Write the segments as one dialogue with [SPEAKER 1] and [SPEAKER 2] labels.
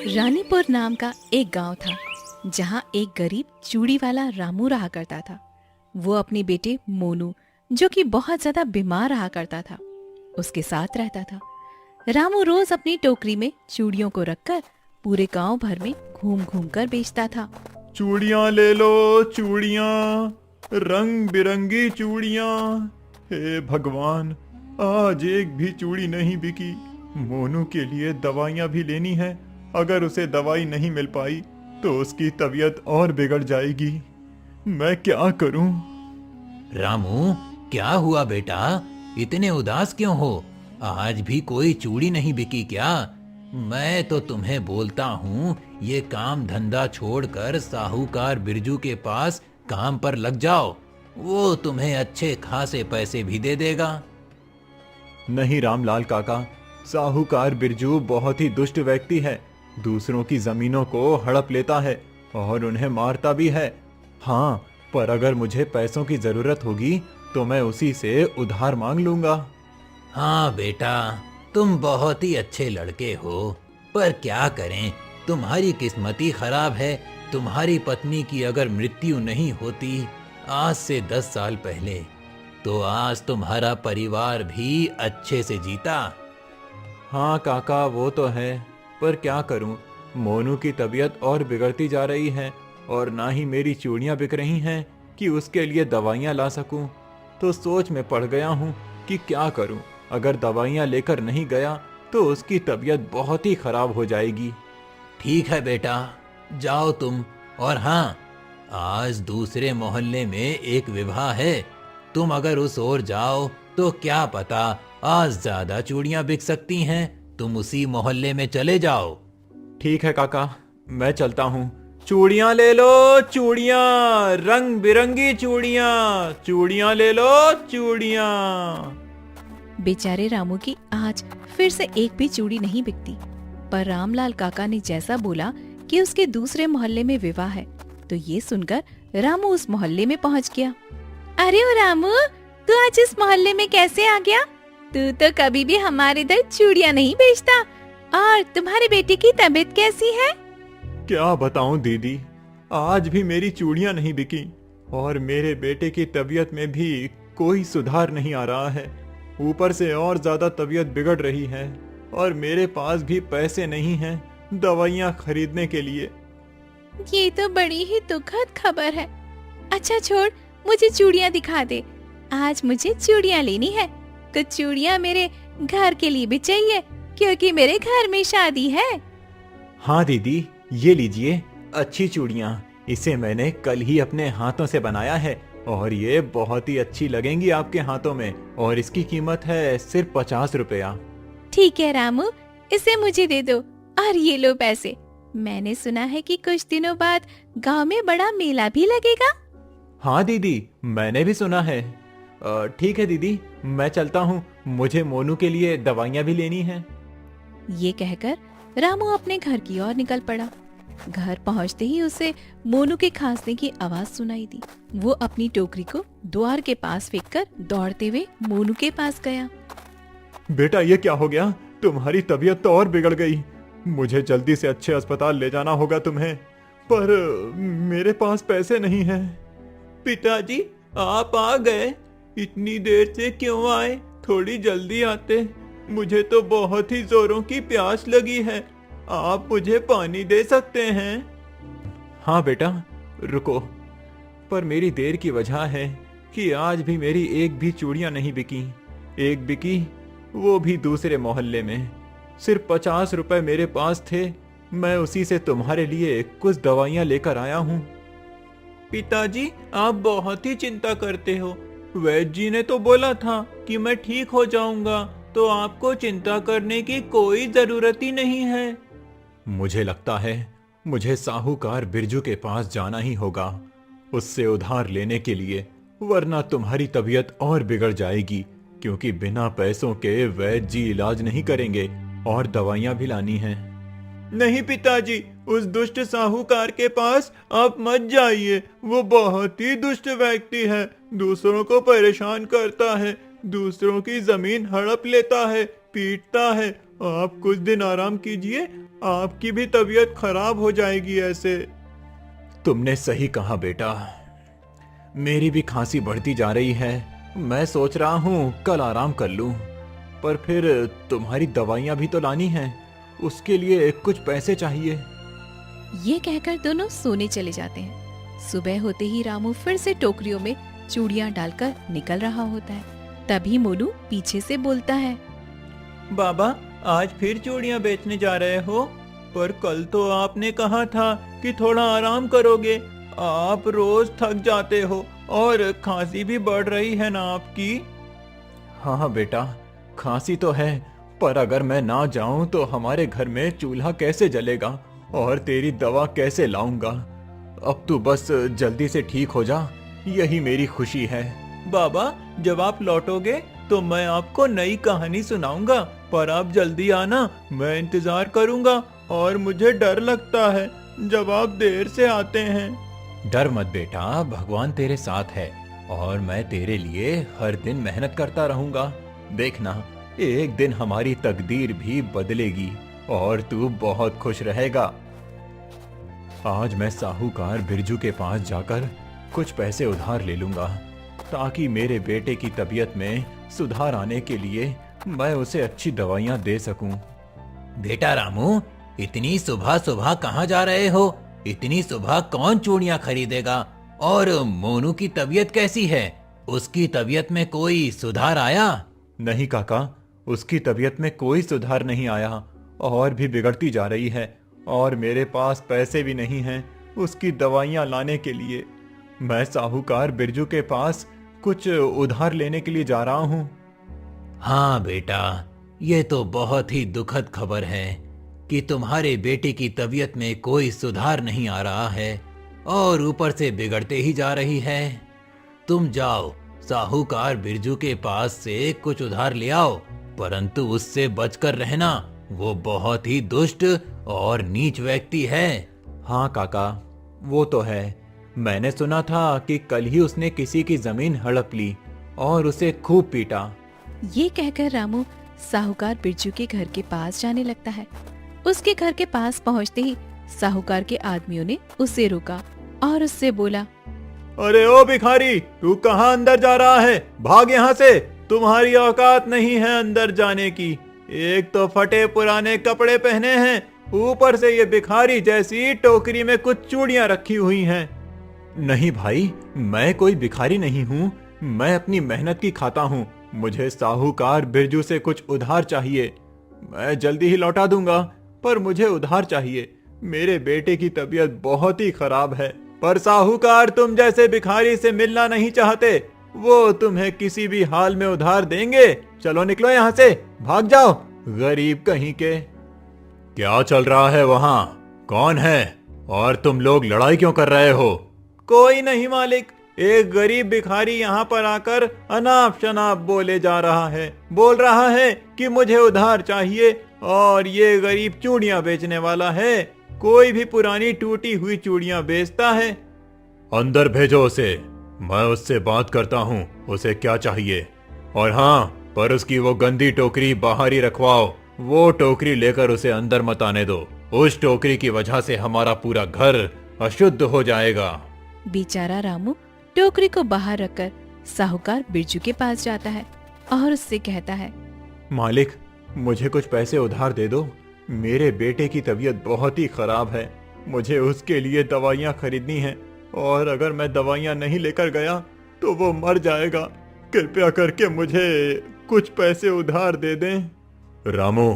[SPEAKER 1] रानीपुर नाम का एक गांव था जहां एक गरीब चूड़ी वाला रामू रहा करता था। वो अपने बेटे मोनू, जो कि बहुत ज्यादा बीमार रहा करता था, उसके साथ रहता था। रामू रोज अपनी टोकरी में चूड़ियों को रखकर पूरे गांव भर में घूम घूम कर बेचता था।
[SPEAKER 2] चूड़ियां ले लो, चूड़ियां, रंग बिरंगी चूड़ियां। हे भगवान, आज एक भी चूड़ी नहीं बिकी। मोनू के लिए दवाइयां भी लेनी है। अगर उसे दवाई नहीं मिल पाई तो उसकी तबीयत और बिगड़ जाएगी। मैं क्या करूं?
[SPEAKER 3] रामू, क्या हुआ बेटा? इतने उदास क्यों हो? आज भी कोई चूड़ी नहीं बिकी क्या? मैं तो तुम्हें बोलता हूँ, ये काम धंधा छोड़कर साहूकार बिरजू के पास काम पर लग जाओ। वो तुम्हें अच्छे खासे पैसे भी दे देगा।
[SPEAKER 2] नहीं रामलाल काका, साहूकार बिरजू बहुत ही दुष्ट व्यक्ति है। दूसरों की जमीनों को हड़प लेता है और उन्हें मारता भी है। हाँ, पर अगर मुझे पैसों की जरूरत होगी तो मैं उसी से उधार मांग लूंगा।
[SPEAKER 3] हाँ बेटा, तुम बहुत ही अच्छे लड़के हो, पर क्या करें, तुम्हारी किस्मत ही खराब है। तुम्हारी पत्नी की अगर मृत्यु नहीं होती आज से 10 साल पहले, तो आज तुम्हारा परिवार भी अच्छे से जीता।
[SPEAKER 2] हाँ काका, वो तो है, पर क्या करूं? मोनू की तबीयत और बिगड़ती जा रही है और ना ही मेरी चूड़ियां बिक रही हैं कि उसके लिए दवाइयां ला सकूं। तो सोच में पड़ गया हूं कि क्या करूं। अगर दवाइयां लेकर नहीं गया तो उसकी तबीयत बहुत ही खराब हो जाएगी।
[SPEAKER 3] ठीक है बेटा, जाओ तुम। और हाँ, आज दूसरे मोहल्ले में एक विवाह है। तुम अगर उस ओर जाओ तो क्या पता आज ज्यादा चूड़ियां बिक सकती हैं। तुम उसी मोहल्ले में चले जाओ।
[SPEAKER 2] ठीक है काका, मैं चलता हूँ। चूड़ियां ले लो, चूड़ियां, रंग बिरंगी चूड़ियां। चूड़ियां ले लो, चूड़ियां।
[SPEAKER 1] बेचारे रामू की आज फिर से एक भी चूड़ी नहीं बिकती। पर रामलाल काका ने जैसा बोला कि उसके दूसरे मोहल्ले में विवाह है, तो ये सुनकर रामू उस मोहल्ले में पहुंच गया। अरे ओ रामू, तू आज इस मोहल्ले में कैसे आ गया? तू तो कभी भी हमारे इधर चूड़ियां नहीं बेचता। और तुम्हारे बेटे की तबीयत कैसी है?
[SPEAKER 2] क्या बताऊं दीदी, आज भी मेरी चूड़ियां नहीं बिकी और मेरे बेटे की तबीयत में भी कोई सुधार नहीं आ रहा है। ऊपर से और ज्यादा तबीयत बिगड़ रही है और मेरे पास भी पैसे नहीं हैं दवाइयां खरीदने के लिए।
[SPEAKER 1] ये तो बड़ी ही दुखद खबर है। अच्छा छोड़, मुझे चूड़ियां दिखा दे। आज मुझे चूड़ियां लेनी है। कुछ चूड़ियां मेरे घर के लिए भी चाहिए, क्योंकि मेरे घर में शादी है।
[SPEAKER 2] हाँ दीदी, ये लीजिए अच्छी चूड़ियां। इसे मैंने कल ही अपने हाथों से बनाया है और ये बहुत ही अच्छी लगेंगी आपके हाथों में। और इसकी कीमत है सिर्फ 50 रुपया।
[SPEAKER 1] ठीक है रामू, इसे मुझे दे दो और ये लो पैसे। मैंने सुना है कि कुछ दिनों बाद गांव में बड़ा मेला भी लगेगा।
[SPEAKER 2] हाँ दीदी, मैंने भी सुना है। ठीक है दीदी, मैं चलता हूँ। मुझे मोनू के लिए दवाइयाँ भी लेनी हैं।
[SPEAKER 1] ये कहकर रामू अपने घर की ओर निकल पड़ा। घर पहुंचते ही उसे मोनू के खांसने की आवाज सुनाई दी। वो अपनी टोकरी को द्वार के पास फेंककर दौड़ते हुए मोनू के पास गया।
[SPEAKER 2] बेटा, ये क्या हो गया? तुम्हारी तबीयत तो और बिगड़ गई। मुझे जल्दी से अच्छे अस्पताल ले जाना होगा तुम्हें, पर मेरे पास पैसे नहीं हैं। पिताजी, आप आ गए? इतनी देर से क्यों आए? थोड़ी जल्दी आते। मुझे तो बहुत ही जोरों की प्यास लगी है। आप मुझे पानी दे सकते हैं? हाँ बेटा, रुको। पर मेरी देर की वजह है कि आज भी मेरी एक भी चूड़ियां नहीं बिकी। एक बिकी, वो भी दूसरे मोहल्ले में। सिर्फ 50 रुपए मेरे पास थे। मैं उसी से तुम्हारे लिए कुछ दवाइयां लेकर आया हूँ। पिताजी, आप बहुत ही चिंता करते हो। वैद्य जी ने तो बोला था कि मैं ठीक हो जाऊंगा, तो आपको चिंता करने की कोई जरूरत ही नहीं है। मुझे लगता है मुझे साहूकार बिरजू के पास जाना ही होगा, उससे उधार लेने के लिए, वरना तुम्हारी तबीयत और बिगड़ जाएगी। क्योंकि बिना पैसों के वैद्य जी इलाज नहीं करेंगे और दवाइयां भी लानी हैं। नहीं पिताजी, उस दुष्ट साहूकार के पास आप मत जाइए। वो बहुत ही दुष्ट व्यक्ति है। दूसरों को परेशान करता है, दूसरों की जमीन हड़प लेता है। पीटता है। आप कुछ दिन आराम कीजिए, आपकी भी तबीयत खराब हो जाएगी ऐसे। तुमने सही कहा बेटा, मेरी भी खांसी बढ़ती जा रही है। मैं सोच रहा हूँ कल आराम कर लूं, पर फिर तुम्हारी दवाइयाँ भी तो लानी हैं, उसके लिए कुछ पैसे चाहिए।
[SPEAKER 1] ये कहकर दोनों सोने चले जाते हैं। सुबह होते ही रामू फिर से टोकरियों में चूड़ियां डालकर निकल रहा होता है। तभी मोनू पीछे से बोलता है,
[SPEAKER 2] बाबा आज फिर चूड़ियां बेचने जा रहे हो? पर कल तो आपने कहा था कि थोड़ा आराम करोगे। आप रोज थक जाते हो और खांसी भी बढ़ रही है ना आपकी। हाँ बेटा, खांसी तो है, पर अगर मैं ना जाऊं तो हमारे घर में चूल्हा कैसे जलेगा और तेरी दवा कैसे लाऊंगा। अब तू बस जल्दी से ठीक हो जा, यही मेरी खुशी है। बाबा जब आप लौटोगे तो मैं आपको नई कहानी सुनाऊंगा, पर आप जल्दी आना, मैं इंतजार करूंगा। और मुझे डर लगता है जब आप देर से आते हैं। डर मत बेटा, भगवान तेरे साथ है और मैं तेरे लिए हर दिन मेहनत करता रहूंगा। देखना, एक दिन हमारी तकदीर भी बदलेगी और तू बहुत खुश रहेगा। आज मैं साहूकार बिरजू के पास जाकर कुछ पैसे उधार ले लूंगा, ताकि मेरे बेटे की तबीयत में सुधार आने के लिए मैं उसे अच्छी दवाइयां दे सकूं।
[SPEAKER 3] बेटा रामू, इतनी सुबह सुबह कहाँ जा रहे हो? इतनी सुबह कौन चूड़ियां खरीदेगा? और मोनू की तबीयत कैसी है? उसकी तबीयत में कोई सुधार आया?
[SPEAKER 2] नहीं काका, उसकी तबीयत में कोई सुधार नहीं आया और भी बिगड़ती जा रही है, और मेरे पास पैसे भी नहीं हैं उसकी दवाइयां लाने के लिए। मैं साहूकार बिरजू के पास कुछ उधार लेने के लिए जा रहा हूँ।
[SPEAKER 3] हाँ बेटा, ये तो बहुत ही दुखद खबर है कि तुम्हारे बेटे की तबीयत में कोई सुधार नहीं आ रहा है और ऊपर से बिगड़ते ही जा रही है। तुम जाओ साहूकार बिरजू के पास से कुछ उधार ले आओ, परंतु उससे बचकर रहना, वो बहुत ही दुष्ट और नीच व्यक्ति है।
[SPEAKER 2] हाँ काका, वो तो है। मैंने सुना था कि कल ही उसने किसी की जमीन हड़प ली और उसे खूब पीटा।
[SPEAKER 1] ये कहकर रामू साहूकार बिरजू के घर के पास जाने लगता है। उसके घर के पास पहुंचते ही साहूकार के आदमियों ने उसे रोका और उससे बोला,
[SPEAKER 2] अरे ओ भिखारी, तू कहाँ अंदर जा रहा है? भाग यहाँ से, तुम्हारी औकात नहीं है अंदर जाने की। एक तो फटे पुराने कपड़े पहने हैं, ऊपर से ये भिखारी जैसी टोकरी में कुछ चूड़ियां रखी हुई हैं। नहीं भाई, मैं कोई भिखारी नहीं हूँ, मैं अपनी मेहनत की खाता हूँ। मुझे साहूकार बिरजू से कुछ उधार चाहिए। मैं जल्दी ही लौटा दूंगा, पर मुझे उधार चाहिए। मेरे बेटे की तबीयत बहुत ही खराब है, पर साहूकार तुम जैसे भिखारी से मिलना नहीं चाहते। वो तुम्हें किसी भी हाल में उधार देंगे। चलो निकलो यहाँ से, भाग जाओ गरीब कहीं के। क्या चल रहा है वहाँ? कौन है और तुम लोग लड़ाई क्यों कर रहे हो? कोई नहीं मालिक, एक गरीब भिखारी यहाँ पर आकर अनाप शनाप बोले जा रहा है। बोल रहा है कि मुझे उधार चाहिए, और ये गरीब चूड़ियां बेचने वाला है। कोई भी पुरानी टूटी हुई चूड़ियां बेचता है। अंदर भेजो उसे, मैं उससे बात करता हूँ, उसे क्या चाहिए। और हाँ, पर उसकी वो गंदी टोकरी बाहर ही रखवाओ। वो टोकरी लेकर उसे अंदर मत आने दो। उस टोकरी की वजह से हमारा पूरा घर अशुद्ध हो जाएगा।
[SPEAKER 1] बेचारा रामू टोकरी को बाहर रखकर साहूकार बिरजू के पास जाता है और उससे कहता है,
[SPEAKER 2] मालिक, मुझे कुछ पैसे उधार दे दो। मेरे बेटे की तबीयत बहुत ही खराब है, मुझे उसके लिए दवाइयाँ खरीदनी हैं, और अगर मैं दवाइयाँ नहीं लेकर गया तो वो मर जाएगा। कृपया करके मुझे कुछ पैसे उधार दे दें। रामू,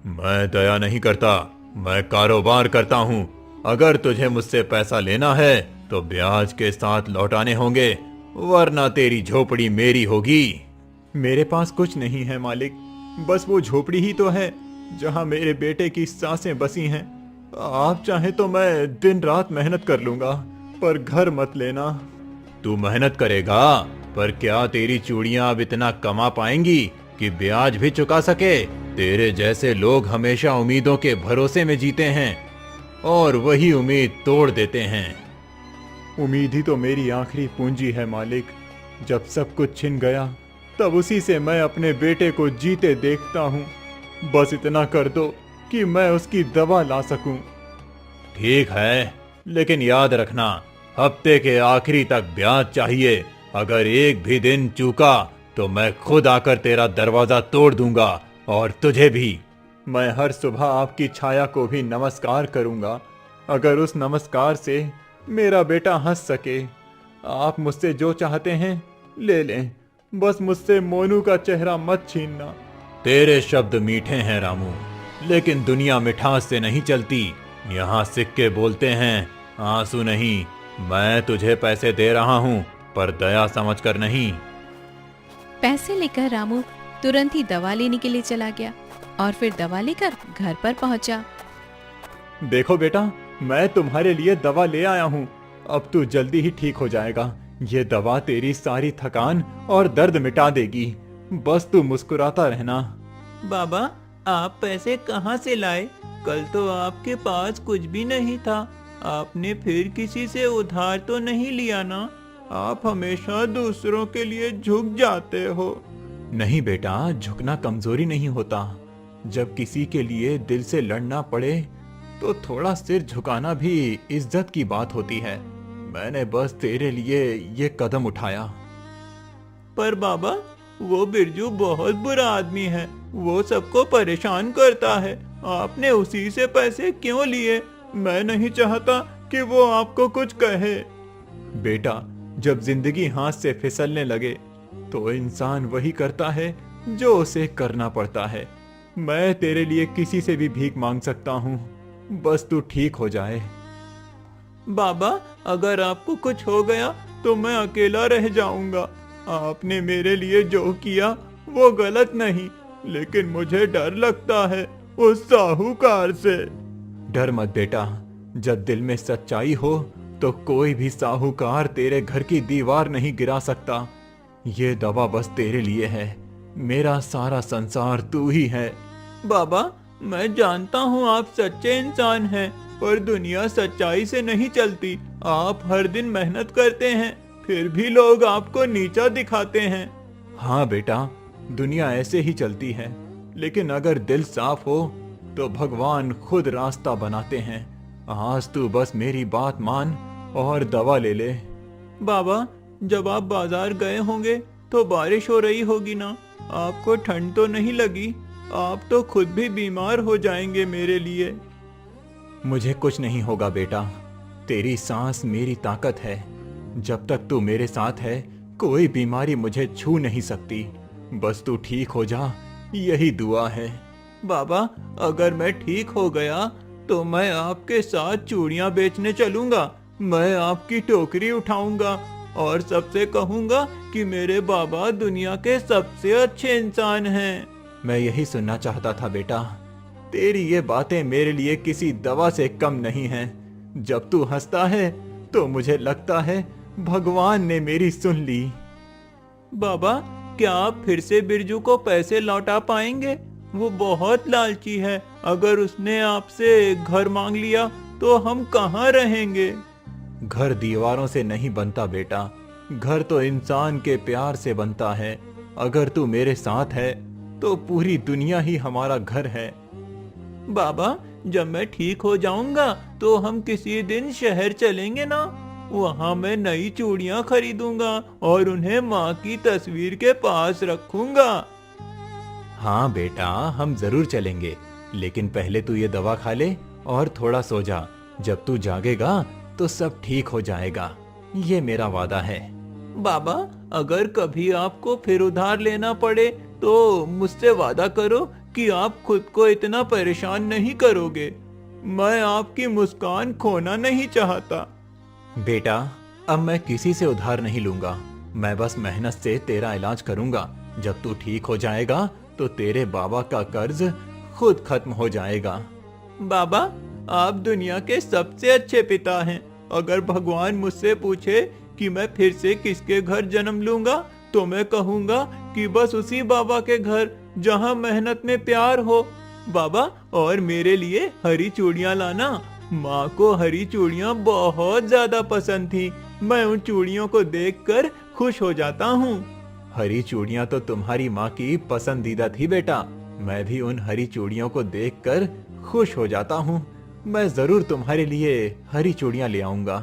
[SPEAKER 2] मैं दया नहीं करता, मैं कारोबार करता हूँ। अगर तुझे मुझसे पैसा लेना है तो ब्याज के साथ लौटाने होंगे, वरना तेरी झोपड़ी मेरी होगी। मेरे पास कुछ नहीं है मालिक, बस वो झोपड़ी ही तो है जहाँ मेरे बेटे की सांसें बसी हैं। आप चाहे तो मैं दिन रात मेहनत कर लूंगा, पर घर मत लेना। तू मेहनत करेगा, पर क्या तेरी चूड़ियां अब इतना कमा पाएंगी कि ब्याज भी चुका सके? तेरे जैसे लोग हमेशा उम्मीदों के भरोसे में जीते हैं और वही उम्मीद तोड़ देते हैं। उम्मीद ही तो मेरी आखिरी पूंजी है मालिक। जब सब कुछ छिन गया, तब उसी से मैं अपने बेटे को जीते देखता हूँ। बस इतना कर दो कि मैं उसकी दवा ला सकूं।
[SPEAKER 3] ठीक है, लेकिन याद रखना हफ्ते के आखिरी तक ब्याज चाहिए। अगर एक भी दिन चूका तो मैं खुद आकर तेरा दरवाजा तोड़ दूंगा, और तुझे भी।
[SPEAKER 2] मैं हर सुबह आपकी छाया को भी नमस्कार करूंगा, अगर उस नमस्कार से मेरा बेटा हंस सके। आप मुझसे जो चाहते हैं ले लें, बस मुझसे मोनू का चेहरा मत छीनना।
[SPEAKER 3] तेरे शब्द मीठे हैं रामू, लेकिन दुनिया मिठास से नहीं चलती। यहाँ सिक्के बोलते हैं, आंसू नहीं। मैं तुझे पैसे दे रहा हूँ, पर दया समझकर नहीं।
[SPEAKER 1] पैसे लेकर रामू तुरंत ही दवा लेने के लिए चला गया और फिर दवा लेकर घर पर पहुंचा।
[SPEAKER 2] देखो बेटा, मैं तुम्हारे लिए दवा ले आया हूँ। अब तू जल्दी ही ठीक हो जाएगा। ये दवा तेरी सारी थकान और दर्द मिटा देगी। बस तू मुस्कुराता रहना।
[SPEAKER 4] बाबा, आप पैसे कहाँ से लाए? कल तो आपके पास कुछ भी नहीं था। आपने फिर किसी से उधार तो नहीं लिया ना? आप हमेशा दूसरों के लिए झुक जाते हो।
[SPEAKER 2] नहीं बेटा, झुकना कमजोरी नहीं होता। जब किसी के लिए दिल से लड़ना पड़े तो थोड़ा सिर झुकाना भी इज्जत की बात होती है। मैंने बस तेरे लिए ये कदम उठाया।
[SPEAKER 4] पर बाबा, वो बिरजू बहुत बुरा आदमी है। वो सबको परेशान करता है। आपने उसी से पैसे क्यों लिए? मैं नहीं चाहता कि वो आपको कुछ कहे।
[SPEAKER 2] बेटा, जब जिंदगी हाथ से फिसलने लगे तो इंसान वही करता है जो उसे करना पड़ता है। मैं तेरे लिए किसी से भी भीख मांग सकता हूँ, बस तू ठीक हो जाए।
[SPEAKER 4] बाबा, अगर आपको कुछ हो गया तो मैं अकेला रह जाऊंगा। आपने मेरे लिए जो किया वो गलत नहीं, लेकिन मुझे डर लगता है उस साहूकार से।
[SPEAKER 2] डर मत बेटा, जब दिल में सच्चाई हो तो कोई भी साहूकार तेरे घर की दीवार नहीं गिरा सकता। ये दवा बस तेरे लिए है। मेरा सारा संसार तू ही है।
[SPEAKER 4] बाबा, मैं जानता हूँ आप सच्चे इंसान हैं, पर दुनिया सच्चाई से नहीं चलती। आप हर दिन मेहनत करते हैं, फिर भी लोग आपको नीचा दिखाते हैं।
[SPEAKER 2] हाँ बेटा, दुनिया ऐसे ही चलती है, लेकिन अगर दिल साफ हो तो भगवान खुद रास्ता बनाते हैं। आज तू बस मेरी बात मान और दवा ले ले।
[SPEAKER 4] बाबा, जब आप बाजार गए होंगे तो बारिश हो रही होगी ना? आपको ठंड तो नहीं लगी? आप तो खुद भी बीमार हो जाएंगे मेरे लिए।
[SPEAKER 2] मुझे कुछ नहीं होगा बेटा, तेरी सांस मेरी ताकत है। जब तक तू मेरे साथ है कोई बीमारी मुझे छू नहीं सकती। बस तू ठीक हो जा, यही दुआ है।
[SPEAKER 4] बाबा, अगर मैं ठीक हो गया तो मैं आपके साथ चूड़ियां बेचने चलूंगा। मैं आपकी टोकरी उठाऊंगा और सबसे कहूंगा कि मेरे बाबा दुनिया के सबसे अच्छे इंसान हैं।
[SPEAKER 2] मैं यही सुनना चाहता था बेटा। तेरी ये बातें मेरे लिए किसी दवा से कम नहीं हैं। जब तू हंसता है तो मुझे लगता है भगवान ने मेरी सुन ली।
[SPEAKER 4] बाबा, क्या आप फिर से बिरजू को पैसे लौटा पाएंगे? वो बहुत लालची है। अगर उसने आपसे घर मांग लिया तो हम कहाँ रहेंगे?
[SPEAKER 2] घर दीवारों से नहीं बनता बेटा, घर तो इंसान के प्यार से बनता है। अगर तू मेरे साथ है तो पूरी दुनिया ही हमारा घर है।
[SPEAKER 4] बाबा, जब मैं ठीक हो जाऊंगा तो हम किसी दिन शहर चलेंगे ना? वहाँ मैं नई चूड़ियाँ खरीदूंगा और उन्हें माँ की तस्वीर के पास रखूंगा।
[SPEAKER 2] हाँ बेटा, हम जरूर चलेंगे, लेकिन पहले तू ये दवा खा ले और थोड़ा सो जा। जब तू जागेगा तो सब ठीक हो जाएगा, ये मेरा वादा है।
[SPEAKER 4] बाबा, अगर कभी आपको फिर उधार लेना पड़े तो मुझसे वादा करो कि आप खुद को इतना परेशान नहीं करोगे। मैं आपकी मुस्कान खोना नहीं चाहता।
[SPEAKER 2] बेटा, अब मैं किसी से उधार नहीं लूंगा। मैं बस मेहनत से तेरा इलाज करूंगा। जब तू ठीक हो जाएगा तो तेरे बाबा का कर्ज खुद खत्म हो जाएगा।
[SPEAKER 4] बाबा, आप दुनिया के सबसे अच्छे पिता हैं। अगर भगवान मुझसे पूछे कि मैं फिर से किसके घर जन्म लूंगा तो मैं कहूंगा कि बस उसी बाबा के घर जहां मेहनत में प्यार हो। बाबा, और मेरे लिए हरी चूड़ियां लाना। माँ को हरी चूड़ियां बहुत ज्यादा पसंद थी। मैं उन चूड़ियों को देखकर खुश हो जाता हूँ।
[SPEAKER 2] हरी चूड़ियां तो तुम्हारी माँ की पसंदीदा थी बेटा, मैं भी उन हरी चूड़ियों को देखकर खुश हो जाता हूँ। मैं जरूर तुम्हारे लिए हरी चूड़ियां ले आऊंगा।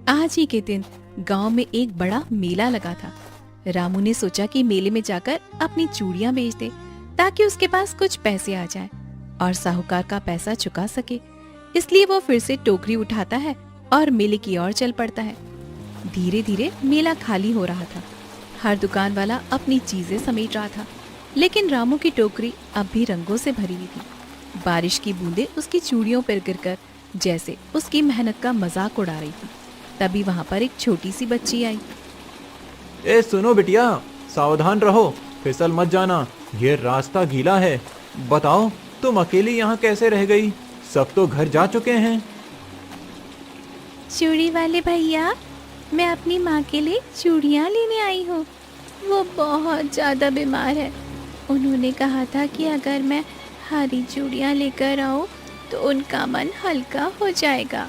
[SPEAKER 1] आज ही के दिन गांव में एक बड़ा मेला लगा था। रामू ने सोचा कि मेले में जाकर अपनी चूड़ियां बेच दे ताकि उसके पास कुछ पैसे आ जाएं और साहूकार का पैसा चुका सके। इसलिए वो फिर से टोकरी उठाता है और मेले की ओर चल पड़ता है। धीरे धीरे मेला खाली हो रहा था। हर दुकान वाला अपनी चीजें समेट रहा था, लेकिन रामू की टोकरी अब भी रंगों से भरी हुई थी। बारिश की बूंदें उसकी चूड़ियों पर गिरकर जैसे उसकी मेहनत का मजाक उड़ा रही थी। तभी वहां पर एक छोटी सी बच्ची आई।
[SPEAKER 2] ए सुनो बिटिया, सावधान रहो, फिसल मत जाना, ये रास्ता गीला है। बताओ तुम अकेली यहाँ कैसे रह गई? सब तो घर जा चुके हैं।
[SPEAKER 1] चूड़ी वाले भैया, मैं अपनी माँ के लिए चूड़ियाँ लेने आई हूँ। वो बहुत ज़्यादा बीमार है। उन्होंने कहा था कि अगर मैं हरी चूड़ियाँ लेकर आऊँ तो उनका मन हल्का हो जाएगा।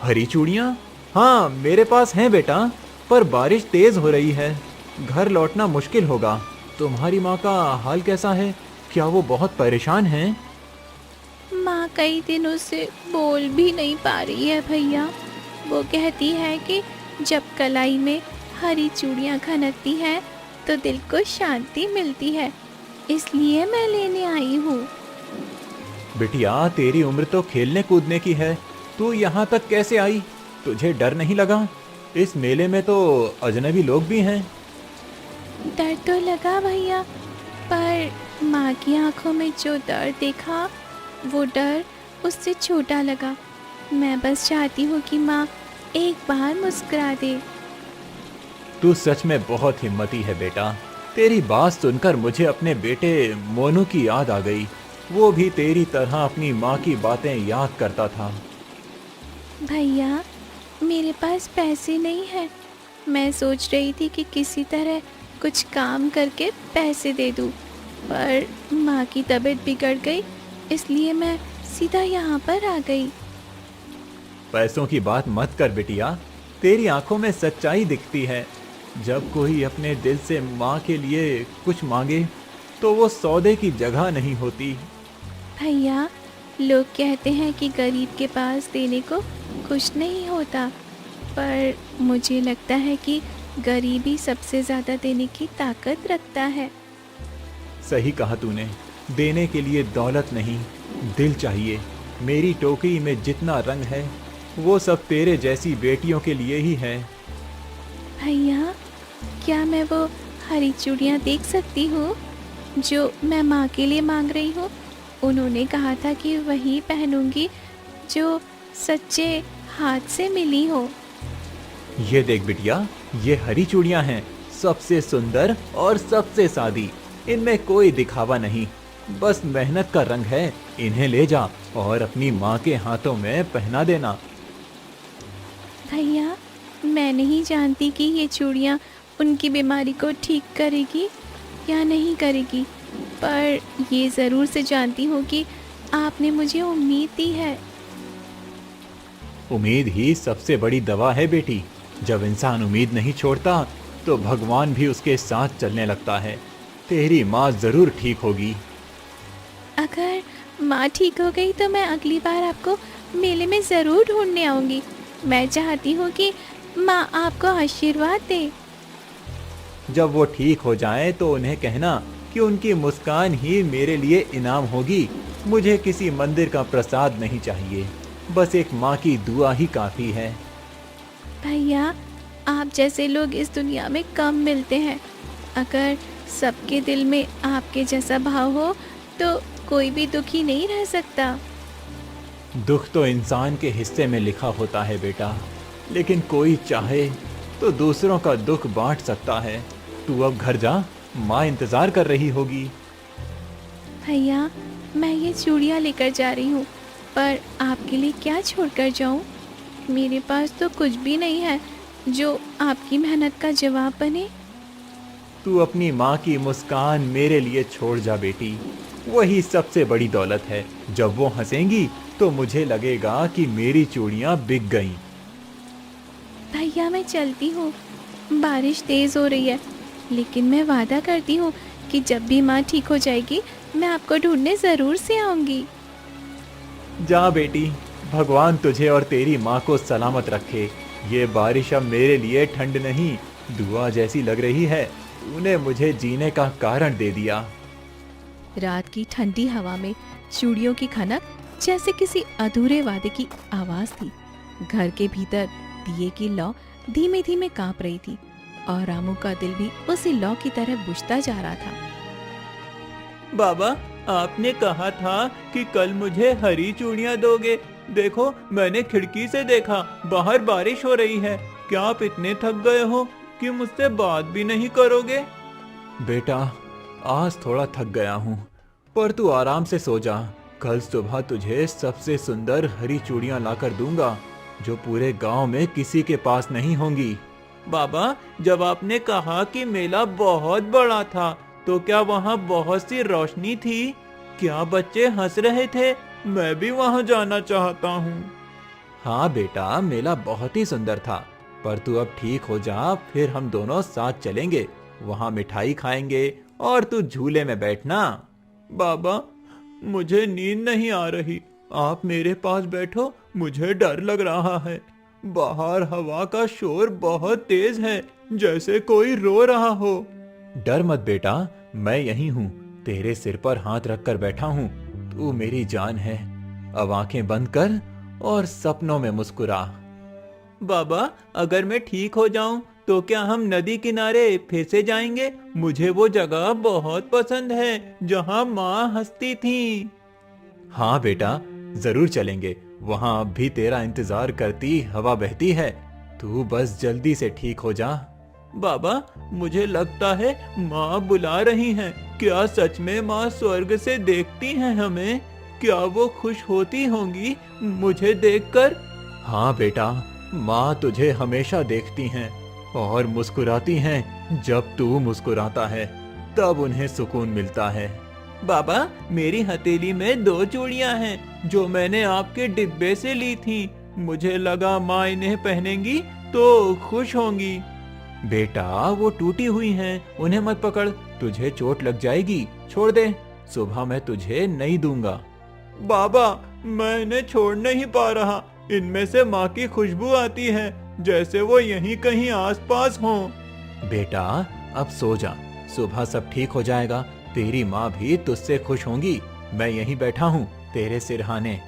[SPEAKER 2] हरी चूड़ियाँ? हाँ मेरे पास हैं बेटा, पर बारिश तेज हो रही है, घर लौटना मुश्किल होगा। तुम्हारी माँ का हाल कैसा है? क्या वो बहुत परेशान हैं?
[SPEAKER 1] माँ कई दिनों से बोल भी नहीं पा रही है भैया। वो कहती है कि जब कलाई में हरी चूड़ियाँ खनकती हैं तो दिल को शांति मिलती है, इसलिए मैं लेने आई हूँ।
[SPEAKER 2] बिटिया तेरी उम्र तो खेलने कूदने की है, तू यहाँ तक कैसे आई? तुझे डर नहीं लगा? इस मेले में तो अजनबी लोग भी हैं।
[SPEAKER 1] डर तो लगा भैया, पर माँ की आंखों में जो डर देखा वो डर उससे छोटा लगा। मैं बस चाहती हूँ कि माँ एक बार मुस्कुरा दे।
[SPEAKER 2] तू सच में बहुत हिम्मती है बेटा। तेरी बात सुनकर मुझे अपने बेटे मोनू की याद आ गई। वो भी तेरी तरह अपनी माँ की बातें याद करता था।
[SPEAKER 1] भैया मेरे पास पैसे नहीं हैं। मैं सोच रही थी कि किसी तरह कुछ काम करके पैसे दे दूँ, पर माँ की तबीयत बिगड़ गई, इसलिए मैं सीधा यहाँ पर आ गई।
[SPEAKER 2] पैसों की बात मत कर बिटिया, तेरी आंखों में सच्चाई दिखती है। जब कोई अपने दिल से माँ के लिए कुछ मांगे तो वो सौदे की जगह नहीं होती।
[SPEAKER 1] भैया लोग कहते हैं कि गरीब के पास देने को कुछ नहीं होता, पर मुझे लगता है कि गरीब ही सबसे ज़्यादा देने की ताकत रखता है।
[SPEAKER 2] सही कहा तूने, देने के लिए दौलत नहीं दिल चाहिए। मेरी टोकरी में जितना रंग है वो सब तेरे जैसी बेटियों के लिए ही है।
[SPEAKER 1] भैया क्या मैं वो हरी चूड़ियाँ देख सकती हूँ जो मैं माँ के लिए मांग रही हूँ? उन्होंने कहा था कि वही पहनूंगी जो सच्चे हाथ से मिली हो।
[SPEAKER 2] ये देख बिटिया, ये हरी चूड़ियां हैं, सबसे सुंदर और सबसे सादी। इनमें कोई दिखावा नहीं, बस मेहनत का रंग है। इन्हें ले जा और अपनी माँ के हाथों में पहना देना।
[SPEAKER 1] भैया मैं नहीं जानती कि ये चूड़ियाँ उनकी बीमारी को ठीक करेगी या नहीं करेगी, पर ये ज़रूर से जानती हूँ कि आपने मुझे उम्मीद दी है।
[SPEAKER 2] उम्मीद ही सबसे बड़ी दवा है बेटी। जब इंसान उम्मीद नहीं छोड़ता तो भगवान भी उसके साथ चलने लगता है। तेरी माँ जरूर ठीक होगी।
[SPEAKER 1] अगर माँ ठीक हो गई तो मैं अगली बार आपको मेले में ज़रूर ढूंढने आऊँगी। मैं चाहती हूँ कि माँ आपको आशीर्वाद दे।
[SPEAKER 2] जब वो ठीक हो जाएं तो उन्हें कहना कि उनकी मुस्कान ही मेरे लिए इनाम होगी। मुझे किसी मंदिर का प्रसाद नहीं चाहिए, बस एक माँ की दुआ ही काफ़ी है।
[SPEAKER 1] भैया आप जैसे लोग इस दुनिया में कम मिलते हैं। अगर सबके दिल में आपके जैसा भाव हो तो कोई भी दुखी नहीं रह सकता।
[SPEAKER 2] दुख तो इंसान के हिस्से में लिखा होता है बेटा, लेकिन कोई चाहे तो दूसरों का दुख बांट सकता है। तू अब घर जा, माँ इंतजार कर रही होगी।
[SPEAKER 1] भैया मैं ये चूड़ियाँ लेकर जा रही हूँ, पर आपके लिए क्या छोड़कर जाऊँ? मेरे पास तो कुछ भी नहीं है जो आपकी मेहनत का जवाब बने।
[SPEAKER 2] तू अपनी माँ की मुस्कान मेरे लिए छोड़ जा बेटी, वही सबसे बड़ी दौलत है। जब वो हंसेंगी तो मुझे लगेगा कि मेरी चूड़ियाँ बिक गईं।
[SPEAKER 1] भैया मैं चलती हूँ, बारिश तेज़ हो रही है, लेकिन मैं वादा करती हूँ कि जब भी माँ ठीक हो जाएगी मैं आपको ढूंढने जरूर से आऊंगी।
[SPEAKER 2] जा बेटी, भगवान तुझे और तेरी माँ को सलामत रखे। ये बारिश अब मेरे लिए ठंड नहीं, दुआ जैसी लग रही है। तूने मुझे जीने का कारण दे दिया।
[SPEAKER 1] रात की ठंडी हवा में चूड़ियों की खनक जैसे किसी अधूरे वादे की आवाज थी। घर के भीतर दिए की लौ धीमे धीमे कांप रही थी और रामू का दिल भी उसी लौ की तरह बुझता जा रहा था।
[SPEAKER 4] बाबा, आपने कहा था कि कल मुझे हरी चूड़ियाँ दोगे। देखो, मैंने खिड़की से देखा, बाहर बारिश हो रही है। क्या आप इतने थक गए हो कि मुझसे बात भी नहीं करोगे?
[SPEAKER 2] बेटा, आज थोड़ा थक गया हूँ, पर तू आराम से सो जा। कल सुबह तुझे सबसे सुंदर हरी चूड़ियाँ लाकर दूंगा, जो पूरे गांव में किसी के पास नहीं होंगी।
[SPEAKER 4] बाबा, जब आपने कहा कि मेला बहुत बड़ा था, तो क्या वहाँ बहुत सी रोशनी थी? क्या बच्चे हंस रहे थे? मैं भी वहाँ जाना चाहता हूँ।
[SPEAKER 2] हाँ बेटा, मेला बहुत ही सुंदर था, पर तू अब ठीक हो जा, फिर हम दोनों साथ चलेंगे। वहाँ मिठाई खाएंगे और तू झूले में बैठना।
[SPEAKER 4] बाबा, मुझे नींद नहीं आ रही। आप मेरे पास बैठो, मुझे डर लग रहा है। बाहर हवा का शोर बहुत तेज है, जैसे कोई रो रहा हो।
[SPEAKER 2] डर मत बेटा, मैं यहीं हूँ, तेरे सिर पर हाथ रखकर बैठा हूँ। तू मेरी जान है। अब आंखें बंद कर और सपनों में मुस्कुरा।
[SPEAKER 4] बाबा, अगर मैं ठीक हो जाऊं तो क्या हम नदी किनारे फिर से जाएंगे? मुझे वो जगह बहुत पसंद है जहां माँ हंसती थी।
[SPEAKER 2] हाँ बेटा, जरूर चलेंगे। वहाँ अब भी तेरा इंतजार करती हवा बहती है। तू बस जल्दी से ठीक हो जा।
[SPEAKER 4] बाबा, मुझे लगता है माँ बुला रही हैं। क्या सच में माँ स्वर्ग से देखती हैं हमें? क्या वो खुश होती होंगी मुझे देखकर?
[SPEAKER 2] हाँ बेटा, माँ तुझे हमेशा देखती हैं और मुस्कुराती हैं। जब तू मुस्कुराता है तब उन्हें सुकून मिलता है।
[SPEAKER 4] बाबा, मेरी हथेली में 2 चूड़ियां हैं जो मैंने आपके डिब्बे से ली थी। मुझे लगा माँ इन्हें पहनेंगी तो खुश होंगी।
[SPEAKER 2] बेटा, वो टूटी हुई हैं, उन्हें मत पकड़, तुझे चोट लग जाएगी। छोड़ दे, सुबह मैं तुझे नई दूंगा।
[SPEAKER 4] बाबा, मैं इन्हें छोड़ नहीं पा रहा। इनमें से माँ की खुशबू आती है, जैसे वो यहीं कहीं आसपास हों।
[SPEAKER 2] बेटा, अब सो जा, सुबह सब ठीक हो जाएगा। तेरी माँ भी तुझसे खुश होंगी। मैं यहीं बैठा हूँ तेरे सिरहाने।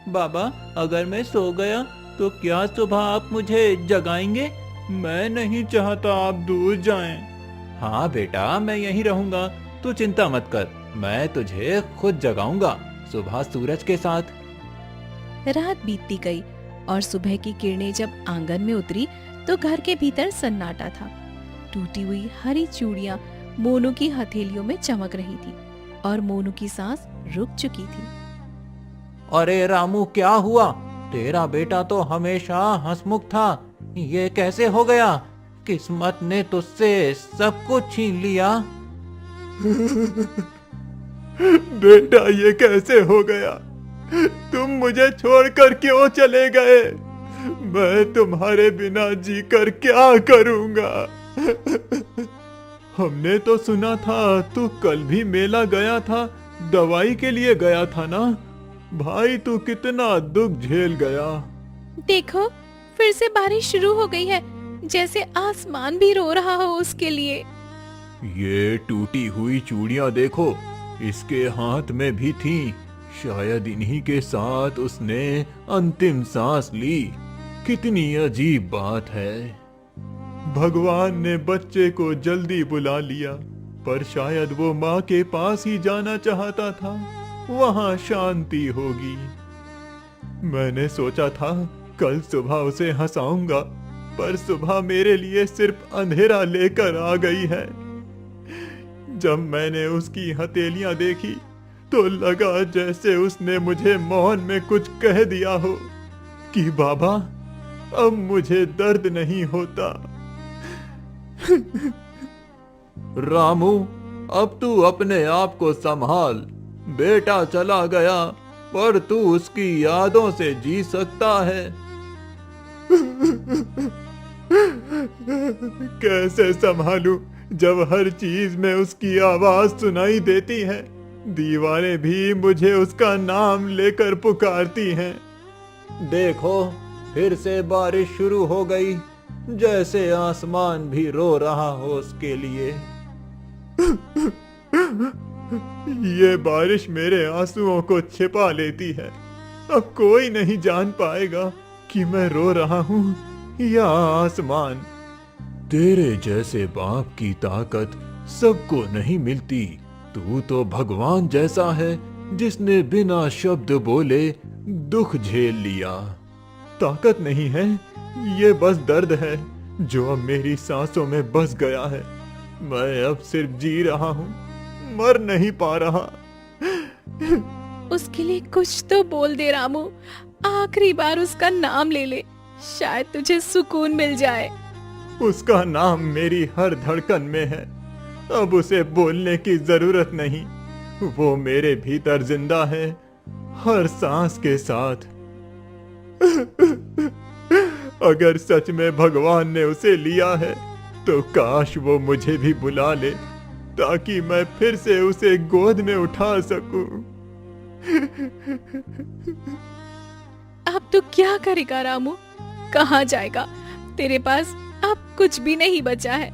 [SPEAKER 4] बाबा, अगर मैं सो गया तो क्या सुबह आप मुझे जगाएंगे? मैं नहीं चाहता आप दूर जाएं।
[SPEAKER 2] हाँ बेटा, मैं यहीं रहूंगा, तू चिंता मत कर। मैं तुझे खुद जगाऊंगा, सुबह सूरज के साथ।
[SPEAKER 1] रात बीतती गई और सुबह की किरणें जब आंगन में उतरी तो घर के भीतर सन्नाटा था। टूटी हुई हरी चूड़ियां मोनू की हथेलियों में चमक रही थी और मोनू की सांस रुक चुकी थी।
[SPEAKER 3] अरे रामू, क्या हुआ? तेरा बेटा तो हमेशा हंसमुख था, ये कैसे हो गया? किस्मत ने तुझसे सब कुछ छीन लिया।
[SPEAKER 2] बेटा, ये कैसे हो गया? तुम मुझे छोड़कर क्यों चले गए? मैं तुम्हारे बिना जीकर क्या करूंगा? हमने तो सुना था तू कल भी मेला गया था, दवाई के लिए गया था ना? भाई, तू कितना दुख झेल गया।
[SPEAKER 1] देखो, फिर से बारिश शुरू हो गई है, जैसे आसमान भी रो रहा हो उसके लिए।
[SPEAKER 2] ये टूटी हुई चूड़ियां देखो, इसके हाथ में भी थी। शायद इन्हीं के साथ उसने अंतिम सांस ली। कितनी अजीब बात है। भगवान ने बच्चे को जल्दी बुला लिया, पर शायद वो माँ के पास ही जाना चाहता था, वहाँ शांति होगी। मैंने सोचा था कल सुबह उसे हंसाऊंगा, पर सुबह मेरे लिए सिर्फ अंधेरा लेकर आ गई है। जब मैंने उसकी हथेलियां देखी तो लगा जैसे उसने मुझे मौन में कुछ कह दिया हो कि बाबा, अब मुझे दर्द नहीं होता।
[SPEAKER 4] रामू, अब तू अपने आप को संभाल। बेटा चला गया, पर तू उसकी यादों से जी सकता है।
[SPEAKER 2] कैसे संभालूं जब हर चीज में उसकी आवाज सुनाई देती है, दीवारें भी मुझे उसका नाम लेकर पुकारती हैं।
[SPEAKER 4] देखो, फिर से बारिश शुरू हो गई, जैसे आसमान भी रो रहा हो उसके लिए।
[SPEAKER 2] ये बारिश मेरे आंसुओं को छिपा लेती है। अब कोई नहीं जान पाएगा कि मैं रो रहा हूं या आसमान। तेरे जैसे बाप की ताकत सबको नहीं मिलती। तू तो भगवान जैसा है, जिसने बिना शब्द बोले दुख झेल लिया। ताकत नहीं है, ये बस दर्द है जो अब मेरी सांसों में बस गया है। मैं अब सिर्फ जी रहा हूँ, मर नहीं पा रहा।
[SPEAKER 1] उसके लिए कुछ तो बोल दे रामू, आखिरी बार उसका नाम ले ले, शायद तुझे सुकून मिल जाए।
[SPEAKER 2] उसका नाम मेरी हर धड़कन में है, अब उसे बोलने की जरूरत नहीं। वो मेरे भीतर जिंदा है, हर सांस के साथ। अगर सच में भगवान ने उसे लिया है, तो काश वो मुझे भी बुला ले, ताकि मैं फिर से उसे गोद में उठा सकूं।
[SPEAKER 1] अब तू क्या करेगा रामू? कहाँ जाएगा? तेरे पास अब कुछ भी नहीं बचा है।